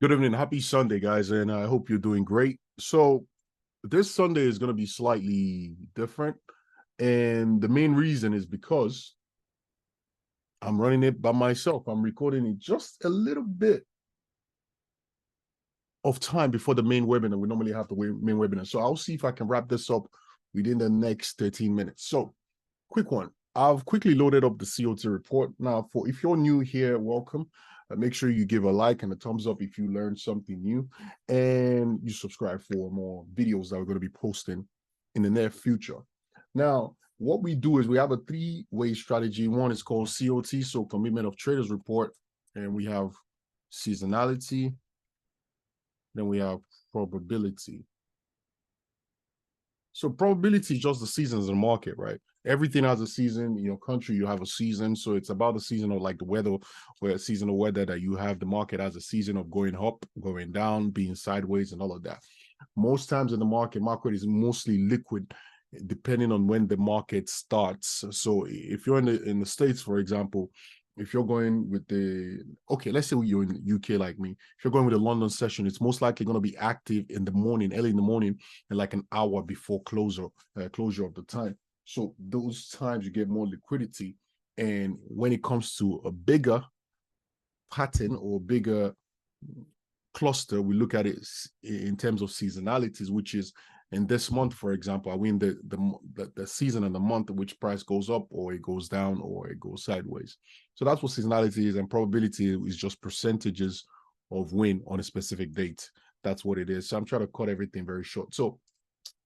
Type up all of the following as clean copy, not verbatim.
Good evening. Happy Sunday, guys, and I hope you're doing great. So, this Sunday is going to be slightly different. And the main reason is because I'm running it by myself. I'm recording it just a little bit of time before the main webinar. We normally have the main webinar. So, I'll see if I can wrap this up within the next 13 minutes. So, quick one. I've quickly loaded up the CO2 report. Now, if you're new here, welcome. Make sure you give a like and a thumbs up if you learned something new, and you subscribe for more videos that we're going to be posting in the near future. Now, what we do is we have a three-way strategy. One is called COT, so Commitment of Traders Report, and we have seasonality, then we have probability. So probability is just the seasons in the market, right? Everything has a season. In your country, you have a season. So it's about the season of like the weather, where seasonal weather that you have. The market has a season of going up, going down, being sideways, and all of that. Most times in the market is mostly liquid, depending on when the market starts. So if you're in the States, for example, if you're going with let's say you're in the UK like me, if you're going with the London session, it's most likely going to be active in the morning, early in the morning, and like an hour before closure of the time. So those times you get more liquidity. And when it comes to a bigger pattern or bigger cluster, we look at it in terms of seasonalities, which is in this month, for example, are we in the season and the month in which price goes up or it goes down or it goes sideways. So that's what seasonality is, and probability is just percentages of win on a specific date. That's what it is. So I'm trying to cut everything very short. So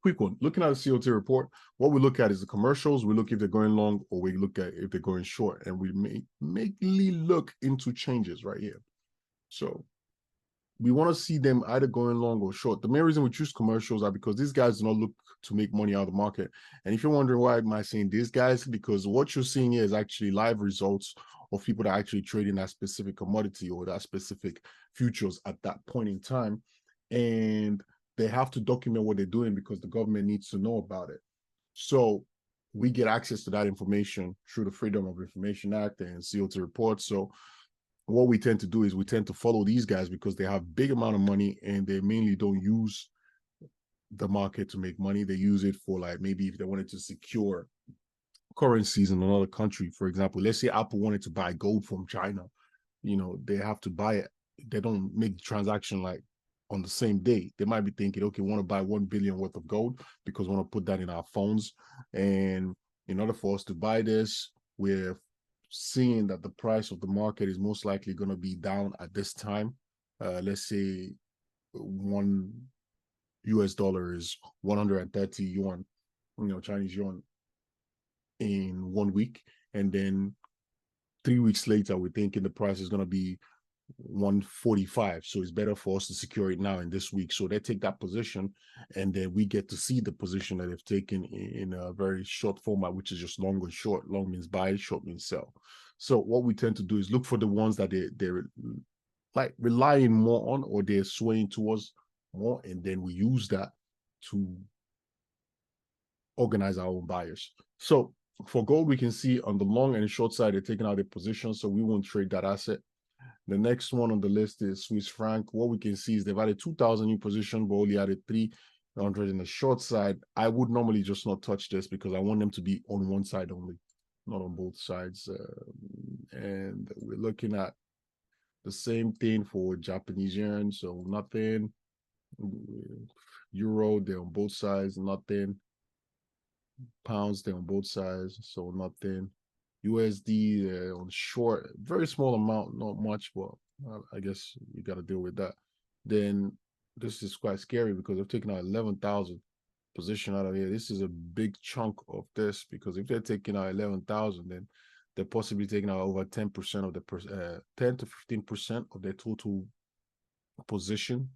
quick one, looking at the CO2 report, what we look at is the commercials. We look if they're going long, or we look at if they're going short, and we mainly look into changes right here. So we want to see them either going long or short. The main reason we choose commercials are because these guys do not look to make money out of the market. And if you're wondering why am I saying these guys, because what you're seeing here is actually live results of people that are actually trading that specific commodity or that specific futures at that point in time. And they have to document what they're doing because the government needs to know about it. So we get access to that information through the Freedom of Information Act and CO2 reports. So what we tend to do is we tend to follow these guys because they have big amount of money and they mainly don't use the market to make money. They use it for, like, maybe if they wanted to secure currencies in another country. For example, let's say Apple wanted to buy gold from China, they have to buy it. They don't make the transaction like on the same day. They might be thinking, okay, we want to buy 1 billion worth of gold because we want to put that in our phones. And in order for us to buy this, we're seeing that the price of the market is most likely going to be down at this time. Let's say $1 is 130 yuan, Chinese yuan, in 1 week. And then 3 weeks later, we're thinking the price is going to be 145. So it's better for us to secure it now in this week. So they take that position, and then we get to see the position that they've taken in a very short format, which is just long and short. Long means buy, short means sell. So what we tend to do is look for the ones that they're like relying more on, or they're swaying towards more, and then we use that to organize our own buyers. So for gold, we can see on the long and short side, they're taking out their position, so we won't trade that asset. The next one on the list is Swiss franc. What we can see is they've added 2,000 new position, but only added 300 in the short side. I would normally just not touch this because I want them to be on one side only, not on both sides. And we're looking at the same thing for Japanese yen, so nothing. Euro, they're on both sides, nothing. Pounds, they're on both sides, so nothing. USD on short, very small amount, not much, but I guess you got to deal with that. Then this is quite scary because they've taken out 11,000 position out of here. This is a big chunk of this, because if they're taking out 11,000, then they're possibly taking out over 10% of the 10 to 15% of their total position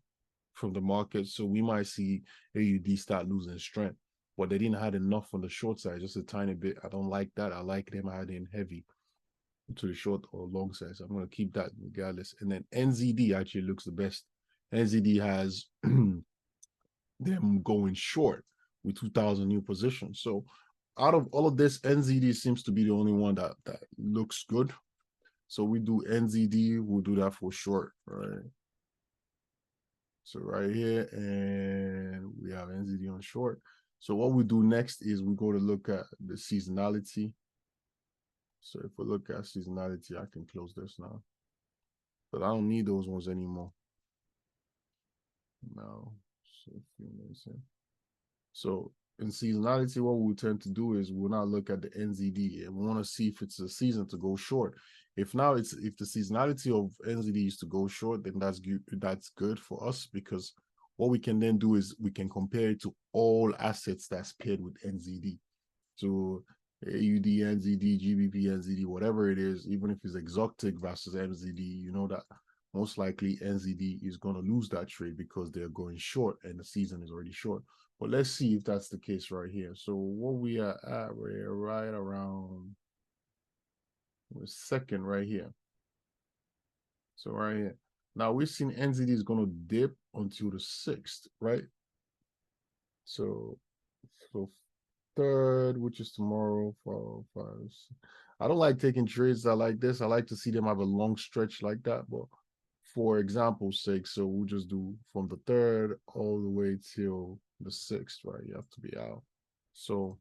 from the market. So we might see AUD start losing strength. But they didn't have enough on the short side, just a tiny bit. I don't like that. I like them adding heavy to the short or long side. So I'm going to keep that regardless. And then NZD actually looks the best. NZD has them going short with 2,000 new positions. So out of all of this, NZD seems to be the only one that looks good. So we do NZD. We'll do that for short, right? So right here, and we have NZD on short. So what we do next is we go to look at the seasonality. So if we look at seasonality, I can close this now, but I don't need those ones anymore. Now, so a few minutes in. So in seasonality, what we tend to do is we'll not look at the NZD and we want to see if it's a season to go short. If the seasonality of NZD is to go short, then that's good for us, because what we can then do is we can compare it to all assets that's paired with NZD. So AUD, NZD, GBP, NZD, whatever it is, even if it's exotic versus NZD, you know that most likely NZD is going to lose that trade because they're going short and the season is already short. But let's see if that's the case right here. So what we are at, we're right around the second right here. So right here. Now we've seen NZD is going to dip until the 6th, right? So third, which is tomorrow, 4, 5. I don't like taking trades that like this. I like to see them have a long stretch like that. But for example's sake, so we'll just do from the 3rd all the way till the 6th, right? You have to be out. So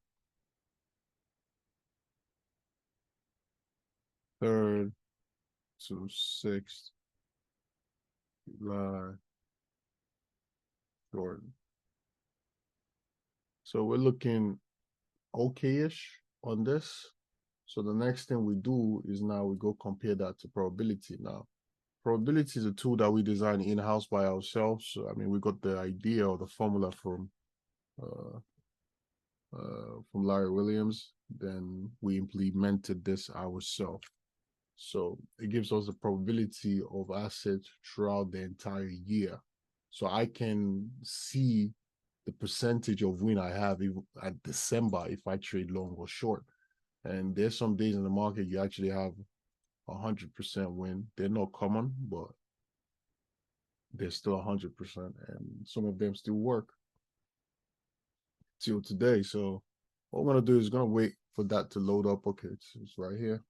3rd to 6th, July, Jordan. So we're looking okay-ish on this. So the next thing we do is now we go compare that to probability. Now, probability is a tool that we design in-house by ourselves. So, I mean, we got the idea or the formula from Larry Williams. Then we implemented this ourselves. So it gives us the probability of assets throughout the entire year. So I can see the percentage of win I have at December if I trade long or short. And there's some days in the market you actually have 100% win. They're not common, but they're still 100%, and some of them still work till today. So what we're gonna do is gonna wait for that to load up. Okay, it's right here.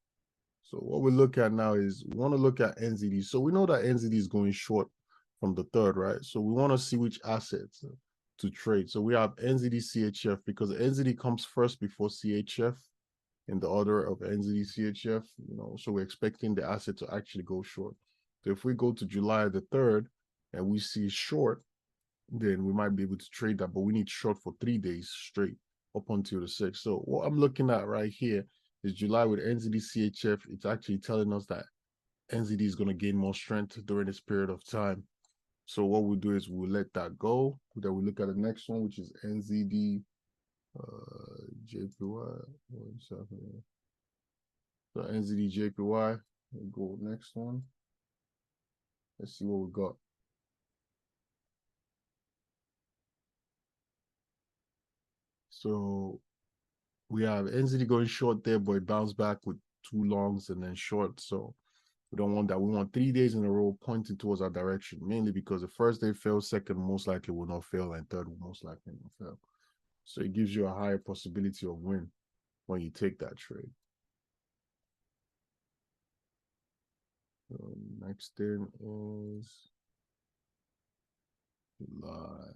So what we look at now is we want to look at NZD. So we know that NZD is going short from the 3rd, right? So we want to see which assets to trade. So we have NZD CHF because NZD comes first before CHF in the order of NZD CHF, you know, so we're expecting the asset to actually go short. So if we go to July the 3rd and we see short, then we might be able to trade that, but we need short for 3 days straight up until the 6th. So what I'm looking at right here is July with NZD CHF. It's actually telling us that NZD is going to gain more strength during this period of time. So what we'll do is we'll let that go. Then we look at the next one, which is NZD JPY. So NZD JPY. We'll go next one. Let's see what we got. So we have NZD going short there, but it bounced back with 2 longs and then short. So we don't want that. We want 3 days in a row pointing towards our direction, mainly because the first day failed, second most likely will not fail, and third will most likely not fail. So it gives you a higher possibility of win when you take that trade. So next thing is July.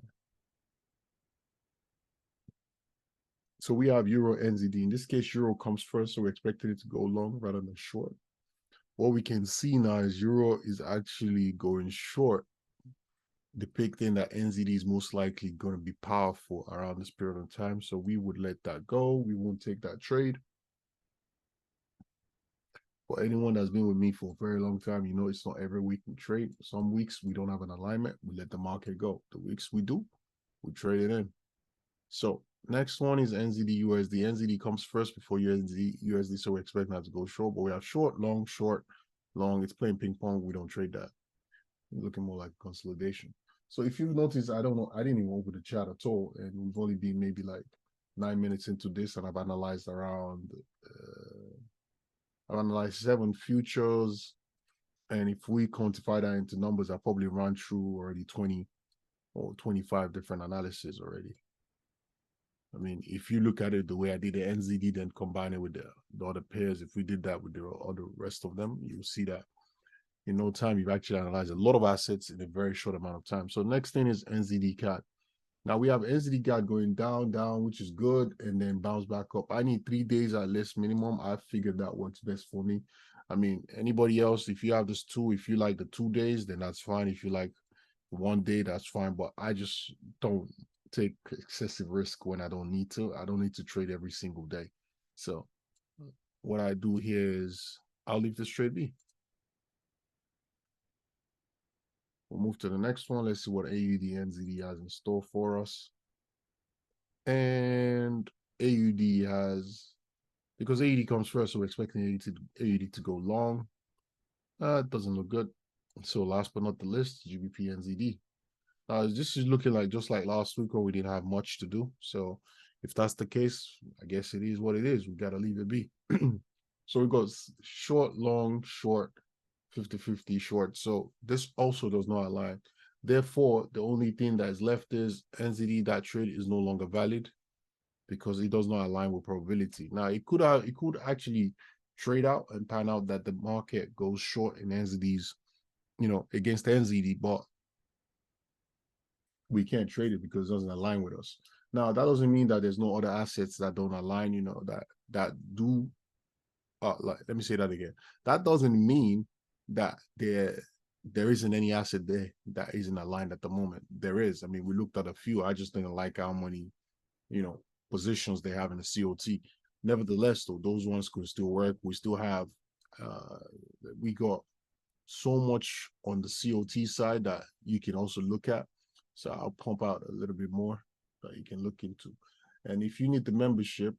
So we have Euro NZD. In this case, Euro comes first, so we're expecting it to go long rather than short. What we can see now is Euro is actually going short, depicting that NZD is most likely going to be powerful around this period of time. So we would let that go. We won't take that trade. For anyone that's been with me for a very long time, you know it's not every week we trade. Some weeks we don't have an alignment. We let the market go. The weeks we do, we trade it in. So next one is NZD USD. NZD comes first before USD, so we're expecting that to go short. But we have short, long, short, long. It's playing ping pong. We don't trade that. We're looking more like consolidation. So if you've noticed, I don't know, I didn't even open the chat at all, and we've only been maybe like 9 minutes into this, and I've analyzed around, I've analyzed 7 futures, and if we quantify that into numbers, I probably run through already 20 or 25 different analyses already. I mean, if you look at it the way I did the NZD, then combine it with the other pairs, if we did that with the other rest of them, you'll see that, in no time, you've actually analyzed a lot of assets in a very short amount of time. So next thing is NZD CAD. Now we have NZD CAD going down, which is good, and then bounce back up. I need 3 days at least minimum. I figured that works best for me. I mean, anybody else, if you have this tool, if you like the 2 days, then that's fine. If you like 1 day, that's fine. But I just don't take excessive risk when I don't need to. I don't need to trade every single day. So what I do here is I'll leave this trade be. We'll move to the next one. Let's see what AUD NZD has in store for us. And AUD has, because AUD comes first, so we're expecting AUD to go long. It doesn't look good. So last but not the least, GBP NZD. This is looking like just like last week where we didn't have much to do. So if that's the case, I guess it is what it is. We got to leave it be. So we got short, long, short, 50-50 short. So this also does not align. Therefore, the only thing that is left is NZD. That trade is no longer valid because it does not align with probability. Now it could actually trade out and pan out that the market goes short in NZDs, against NZD, but we can't trade it because it doesn't align with us. Now that doesn't mean that there's no other assets that don't align, that do. Let me say that again. That doesn't mean that there isn't any asset there that isn't aligned at the moment. There is. I mean, we looked at a few. I just didn't like how many, positions they have in the COT. Nevertheless, though, those ones could still work. We still have, we got so much on the COT side that you can also look at. So I'll pump out a little bit more that you can look into. And if you need the membership,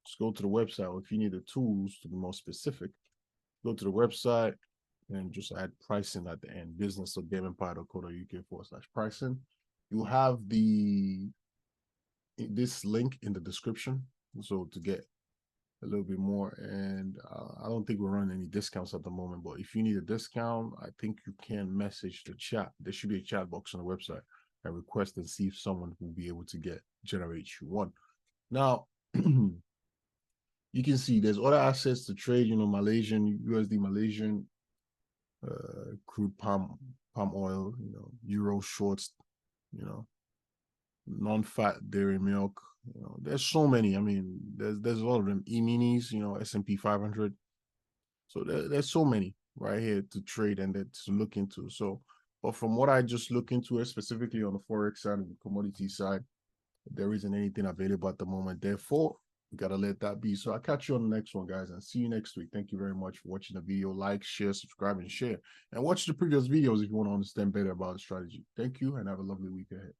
just go to the website. Or if you need the tools to be more specific, go to the website and just add pricing at the end, business.gameempire.co.uk/pricing. You have this link in the description. So to get a little bit more, and I don't think we're running any discounts at the moment, but if you need a discount, I think you can message the chat. There should be a chat box on the website and request and see if someone will be able to generate you one. Now, you can see there's other assets to trade, Malaysian, USD Malaysian, crude palm oil, Euro shorts, non-fat dairy milk. There's so many. I mean, there's a lot of them. E-minis, S&P 500. So there's so many right here to trade and to look into. So, but from what I just look into it, specifically on the Forex side and the commodity side, there isn't anything available at the moment. Therefore, we got to let that be. So I'll catch you on the next one, guys, and see you next week. Thank you very much for watching the video. Like, share, subscribe, and share. And watch the previous videos if you want to understand better about the strategy. Thank you, and have a lovely week ahead.